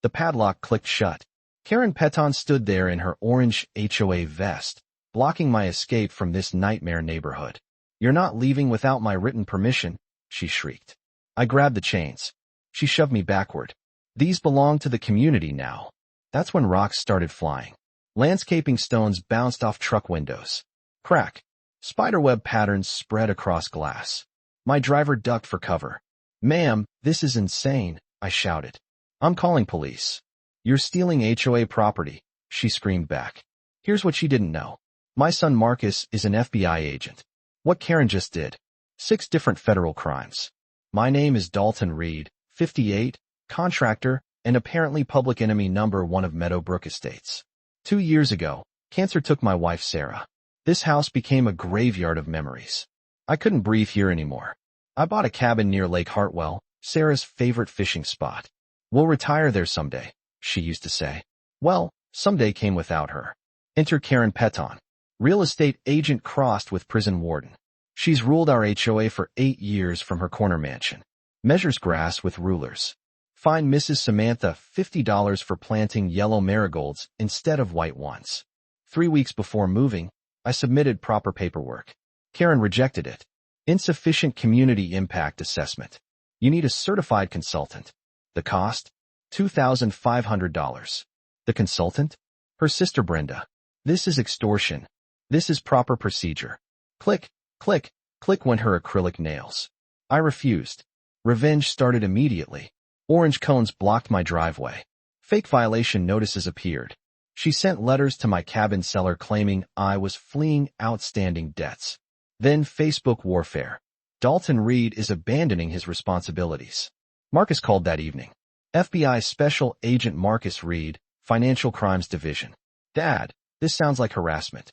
The padlock clicked shut. Karen Peton stood there in her orange HOA vest, blocking my escape from this nightmare neighborhood. "You're not leaving without my written permission," she shrieked. I grabbed the chains. She shoved me backward. "These belong to the community now." That's when rocks started flying. Landscaping stones bounced off truck windows. Crack. Spiderweb patterns spread across glass. My driver ducked for cover. "Ma'am, this is insane," I shouted. "I'm calling police." "You're stealing HOA property," she screamed back. Here's what she didn't know. My son Marcus is an FBI agent. What Karen just did. 6 different federal crimes. My name is Dalton Reed, 58, contractor, and apparently public enemy number 1 of Meadowbrook Estates. 2 years ago, cancer took my wife Sarah. This house became a graveyard of memories. I couldn't breathe here anymore. I bought a cabin near Lake Hartwell, Sarah's favorite fishing spot. "We'll retire there someday," she used to say. Well, someday came without her. Enter Karen Peton, real estate agent crossed with prison warden. She's ruled our HOA for 8 years from her corner mansion. Measures grass with rulers. Fine Mrs. Samantha $50 for planting yellow marigolds instead of white ones. 3 weeks before moving, I submitted proper paperwork. Karen rejected it. Insufficient community impact assessment. You need a certified consultant. The cost? $2,500. The consultant? Her sister Brenda. This is extortion. This is proper procedure. Click, click, click went her acrylic nails. I refused. Revenge started immediately. Orange cones blocked my driveway. Fake violation notices appeared. She sent letters to my cabin seller claiming I was fleeing outstanding debts. Then Facebook warfare. Dalton Reed is abandoning his responsibilities. Marcus called that evening. FBI Special Agent Marcus Reed, Financial Crimes Division. "Dad, this sounds like harassment."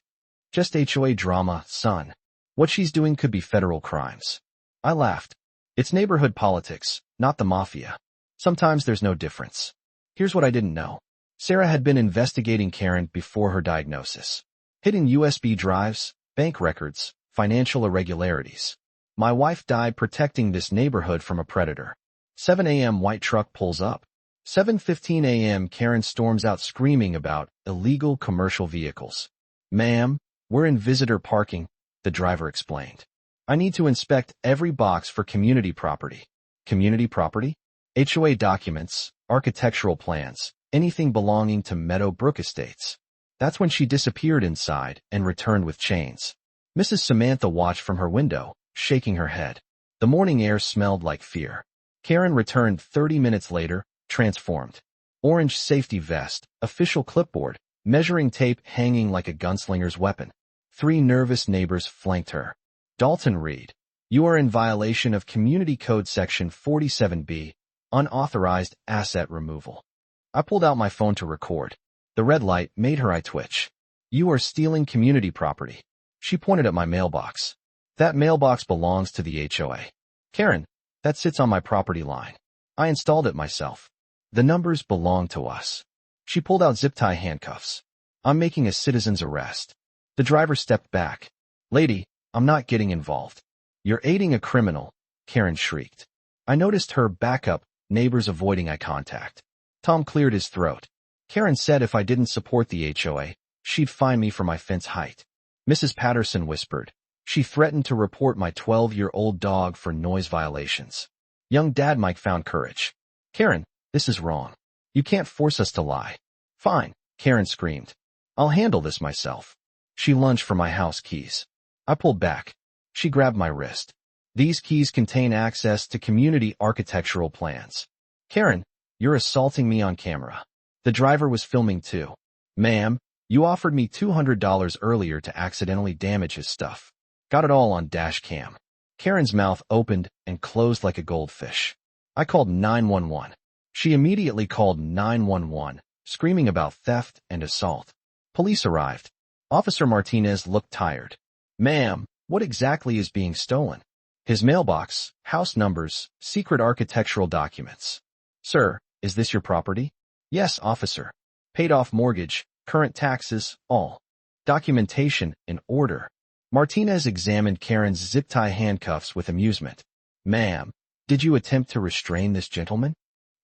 "Just HOA drama, son. What she's doing could be federal crimes." I laughed. It's neighborhood politics, not the mafia. Sometimes there's no difference. Here's what I didn't know. Sarah had been investigating Karen before her diagnosis. Hidden USB drives, bank records, financial irregularities. My wife died protecting this neighborhood from a predator. 7 a.m. white truck pulls up. 7:15 a.m. Karen storms out screaming about illegal commercial vehicles. "Ma'am, we're in visitor parking," the driver explained. "I need to inspect every box for community property." Community property? HOA documents, architectural plans, anything belonging to Meadowbrook Estates. That's when she disappeared inside and returned with chains. Mrs. Samantha watched from her window, shaking her head. The morning air smelled like fear. Karen returned 30 minutes later, transformed. Orange safety vest, official clipboard, measuring tape hanging like a gunslinger's weapon. 3 nervous neighbors flanked her. "Dalton Reed, you are in violation of Community Code Section 47B, unauthorized asset removal." I pulled out my phone to record. The red light made her eye twitch. "You are stealing community property." She pointed at my mailbox. "That mailbox belongs to the HOA. Karen, that sits on my property line. I installed it myself. The numbers belong to us." She pulled out zip-tie handcuffs. "I'm making a citizen's arrest." The driver stepped back. "Lady, I'm not getting involved." "You're aiding a criminal," Karen shrieked. I noticed her back up, neighbors avoiding eye contact. Tom cleared his throat. Karen said if I didn't support the HOA, she'd fine me for my fence height. Mrs. Patterson whispered. She threatened to report my 12-year-old dog for noise violations. Young Dad Mike found courage. "Karen, this is wrong. You can't force us to lie." "Fine," Karen screamed. "I'll handle this myself." She lunged for my house keys. I pulled back. She grabbed my wrist. "These keys contain access to community architectural plans." "Karen, you're assaulting me on camera." The driver was filming too. "Ma'am, you offered me $200 earlier to accidentally damage his stuff. Got it all on dash cam." Karen's mouth opened and closed like a goldfish. I called 911. She immediately called 911, screaming about theft and assault. Police arrived. Officer Martinez looked tired. "Ma'am, what exactly is being stolen?" "His mailbox, house numbers, secret architectural documents." "Sir, is this your property?" "Yes, officer. Paid off mortgage, current taxes, all. Documentation in order." Martinez examined Karen's zip-tie handcuffs with amusement. "Ma'am, did you attempt to restrain this gentleman?"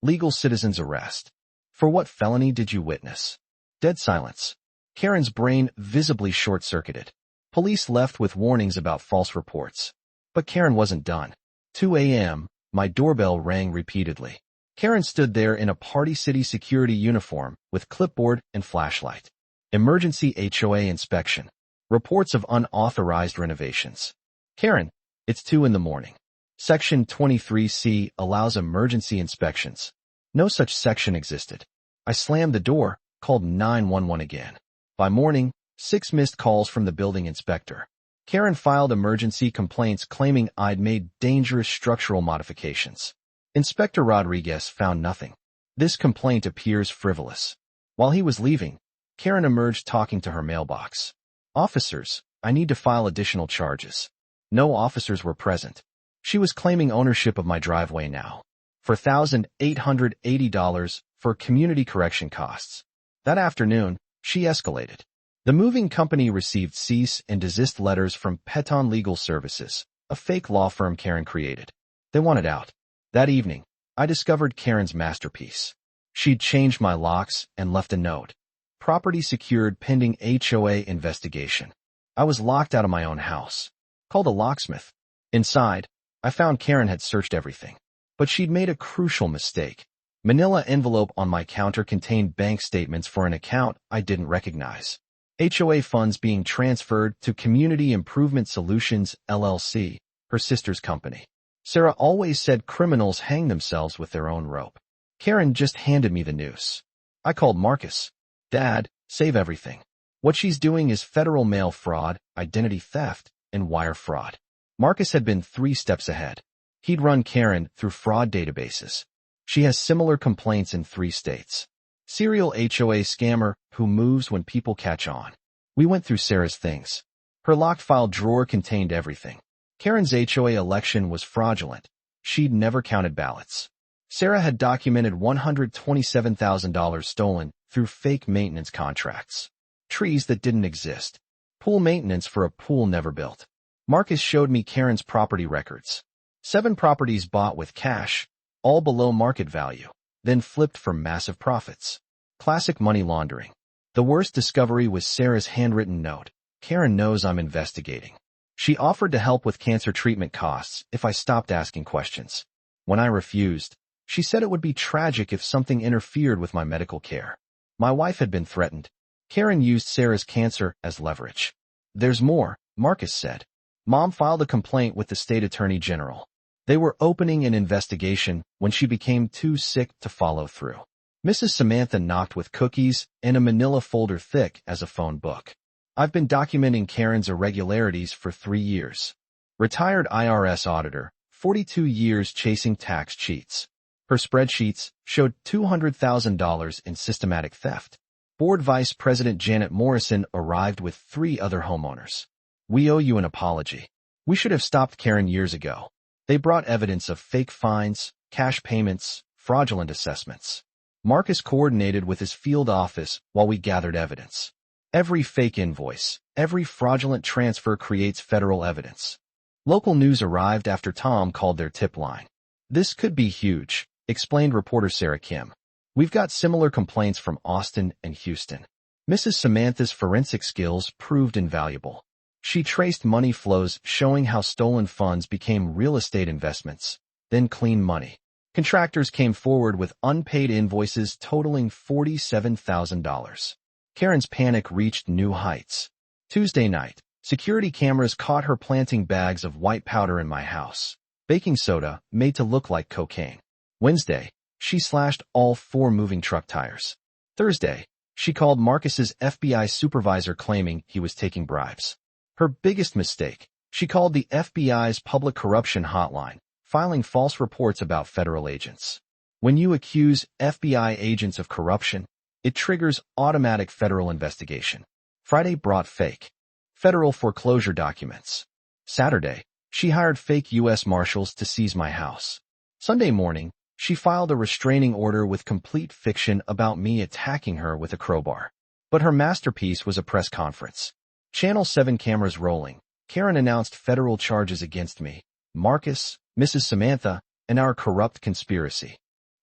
"Legal citizen's arrest." For what felony did you witness? Dead silence. Karen's brain visibly short-circuited. Police left with warnings about false reports. But Karen wasn't done. 2 a.m., my doorbell rang repeatedly. Karen stood there in a Party City security uniform with clipboard and flashlight. Emergency HOA inspection. Reports of unauthorized renovations. Karen, it's 2 in the morning. Section 23C allows emergency inspections. No such section existed. I slammed the door, called 911 again. By morning, 6 missed calls from the building inspector. Karen filed emergency complaints claiming I'd made dangerous structural modifications. Inspector Rodriguez found nothing. This complaint appears frivolous. While he was leaving, Karen emerged talking to her mailbox. Officers, I need to file additional charges. No officers were present. She was claiming ownership of my driveway now. For $1,880 for community correction costs. That afternoon, she escalated. The moving company received cease and desist letters from Peton Legal Services, a fake law firm Karen created. They wanted out. That evening, I discovered Karen's masterpiece. She'd changed my locks and left a note. Property secured pending HOA investigation. I was locked out of my own house. Called a locksmith. Inside, I found Karen had searched everything. But she'd made a crucial mistake. Manila envelope on my counter contained bank statements for an account I didn't recognize. HOA funds being transferred to Community Improvement Solutions, LLC, her sister's company. Sarah always said criminals hang themselves with their own rope. Karen just handed me the noose. I called Marcus. Dad, save everything. What she's doing is federal mail fraud, identity theft, and wire fraud. Marcus had been 3 steps ahead. He'd run Karen through fraud databases. She has similar complaints in 3 states. Serial HOA scammer who moves when people catch on. We went through Sarah's things. Her locked file drawer contained everything. Karen's HOA election was fraudulent. She'd never counted ballots. Sarah had documented $127,000 stolen through fake maintenance contracts. Trees that didn't exist. Pool maintenance for a pool never built. Marcus showed me Karen's property records. 7 properties bought with cash, all below market value, then flipped for massive profits. Classic money laundering. The worst discovery was Sarah's handwritten note. Karen knows I'm investigating. She offered to help with cancer treatment costs if I stopped asking questions. When I refused, she said it would be tragic if something interfered with my medical care. My wife had been threatened. Karen used Sarah's cancer as leverage. There's more, Marcus said. Mom filed a complaint with the state attorney general. They were opening an investigation when she became too sick to follow through. Mrs. Samantha knocked with cookies and a manila folder thick as a phone book. I've been documenting Karen's irregularities for 3 years. Retired IRS auditor, 42 years chasing tax cheats. Her spreadsheets showed $200,000 in systematic theft. Board Vice President Janet Morrison arrived with 3 other homeowners. We owe you an apology. We should have stopped Karen years ago. They brought evidence of fake fines, cash payments, fraudulent assessments. Marcus coordinated with his field office while we gathered evidence. Every fake invoice, every fraudulent transfer creates federal evidence. Local news arrived after Tom called their tip line. This could be huge, explained reporter Sarah Kim. We've got similar complaints from Austin and Houston. Mrs. Samantha's forensic skills proved invaluable. She traced money flows showing how stolen funds became real estate investments, then clean money. Contractors came forward with unpaid invoices totaling $47,000. Karen's panic reached new heights. Tuesday night, security cameras caught her planting bags of white powder in my house. Baking soda made to look like cocaine. Wednesday, she slashed all 4 moving truck tires. Thursday, she called Marcus's FBI supervisor claiming he was taking bribes. Her biggest mistake, she called the FBI's public corruption hotline, filing false reports about federal agents. When you accuse FBI agents of corruption, it triggers automatic federal investigation. Friday brought fake federal foreclosure documents. Saturday, she hired fake U.S. Marshals to seize my house. Sunday morning, she filed a restraining order with complete fiction about me attacking her with a crowbar. But her masterpiece was a press conference. Channel 7 cameras rolling. Karen announced federal charges against me, Marcus, Mrs. Samantha, and our corrupt conspiracy.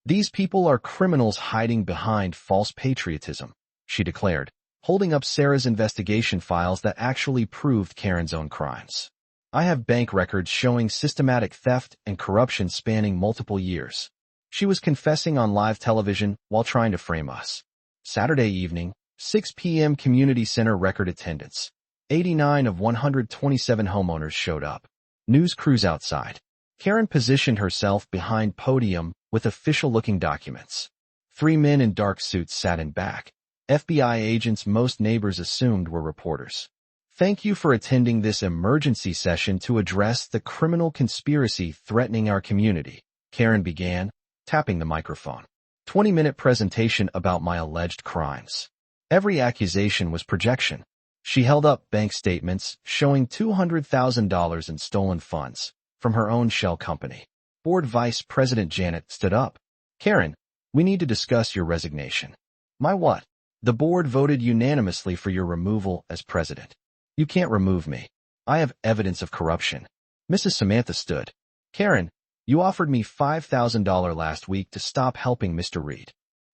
These people are criminals hiding behind false patriotism, she declared, holding up Sarah's investigation files that actually proved Karen's own crimes. I have bank records showing systematic theft and corruption spanning multiple years. She was confessing on live television while trying to frame us. Saturday evening, 6 p.m. community center record attendance. 89 of 127 homeowners showed up. News crews outside. Karen positioned herself behind podium with official-looking documents. 3 men in dark suits sat in back. FBI agents most neighbors assumed were reporters. Thank you for attending this emergency session to address the criminal conspiracy threatening our community, Karen began, tapping the microphone. 20-minute presentation about my alleged crimes. Every accusation was projection. She held up bank statements showing $200,000 in stolen funds from her own shell company. Board Vice President Janet stood up. Karen, we need to discuss your resignation. My what? The board voted unanimously for your removal as president. You can't remove me. I have evidence of corruption. Mrs. Samantha stood. Karen, you offered me $5,000 last week to stop helping Mr. Reed.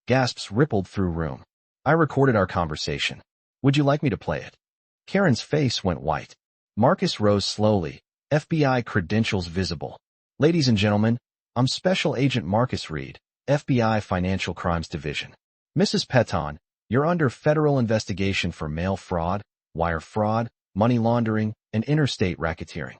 Gasps rippled through room. I recorded our conversation. Would you like me to play it? Karen's face went white. Marcus rose slowly, FBI credentials visible. Ladies and gentlemen, I'm Special Agent Marcus Reed, FBI Financial Crimes Division. Mrs. Peton, you're under federal investigation for mail fraud, wire fraud, money laundering, and interstate racketeering.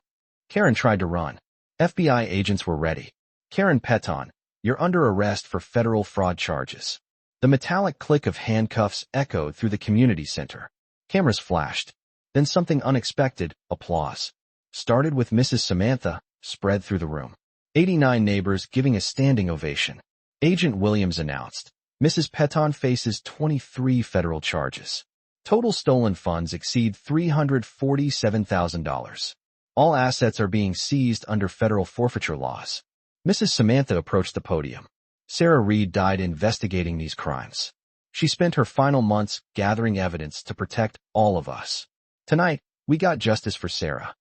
Karen tried to run. FBI agents were ready. Karen Peton, you're under arrest for federal fraud charges. The metallic click of handcuffs echoed through the community center. Cameras flashed. Then something unexpected, applause. Started with Mrs. Samantha, spread through the room. 89 neighbors giving a standing ovation. Agent Williams announced, Mrs. Peton faces 23 federal charges. Total stolen funds exceed $347,000. All assets are being seized under federal forfeiture laws. Mrs. Samantha approached the podium. Sarah Reed died investigating these crimes. She spent her final months gathering evidence to protect all of us. Tonight, we got justice for Sarah.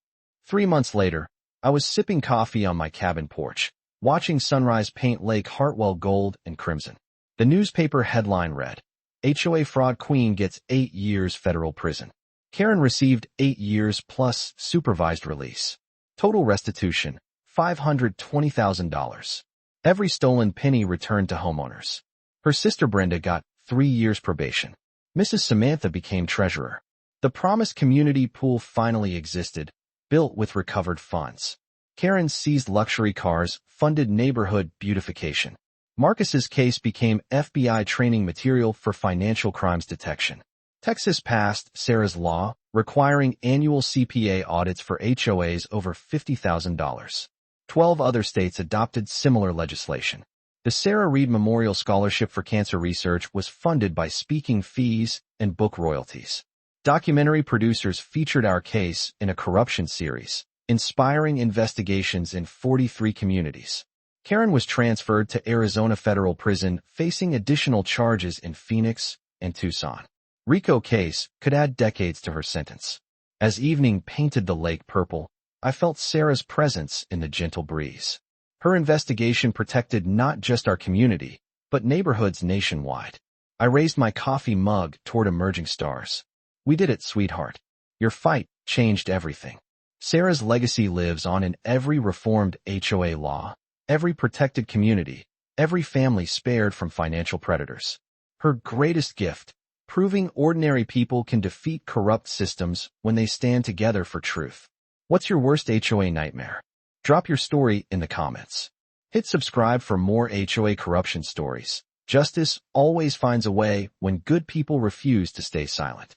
3 months later, I was sipping coffee on my cabin porch, watching sunrise paint Lake Hartwell gold and crimson. The newspaper headline read, HOA fraud queen gets 8 years federal prison. Karen received 8 years plus supervised release. Total restitution, $520,000. Every stolen penny returned to homeowners. Her sister Brenda got 3 years probation. Mrs. Samantha became treasurer. The promised community pool finally existed, built with recovered funds. Karen seized luxury cars, funded neighborhood beautification. Marcus's case became FBI training material for financial crimes detection. Texas passed Sarah's law, requiring annual CPA audits for HOAs over $50,000. 12 other states adopted similar legislation. The Sarah Reed Memorial Scholarship for Cancer Research was funded by speaking fees and book royalties. Documentary producers featured our case in a corruption series, inspiring investigations in 43 communities. Karen was transferred to Arizona Federal Prison, facing additional charges in Phoenix and Tucson. RICO case could add decades to her sentence. As evening painted the lake purple, I felt Sarah's presence in the gentle breeze. Her investigation protected not just our community, but neighborhoods nationwide. I raised my coffee mug toward emerging stars. We did it, sweetheart. Your fight changed everything. Sarah's legacy lives on in every reformed HOA law, every protected community, every family spared from financial predators. Her greatest gift, proving ordinary people can defeat corrupt systems when they stand together for truth. What's your worst HOA nightmare? Drop your story in the comments. Hit subscribe for more HOA corruption stories. Justice always finds a way when good people refuse to stay silent.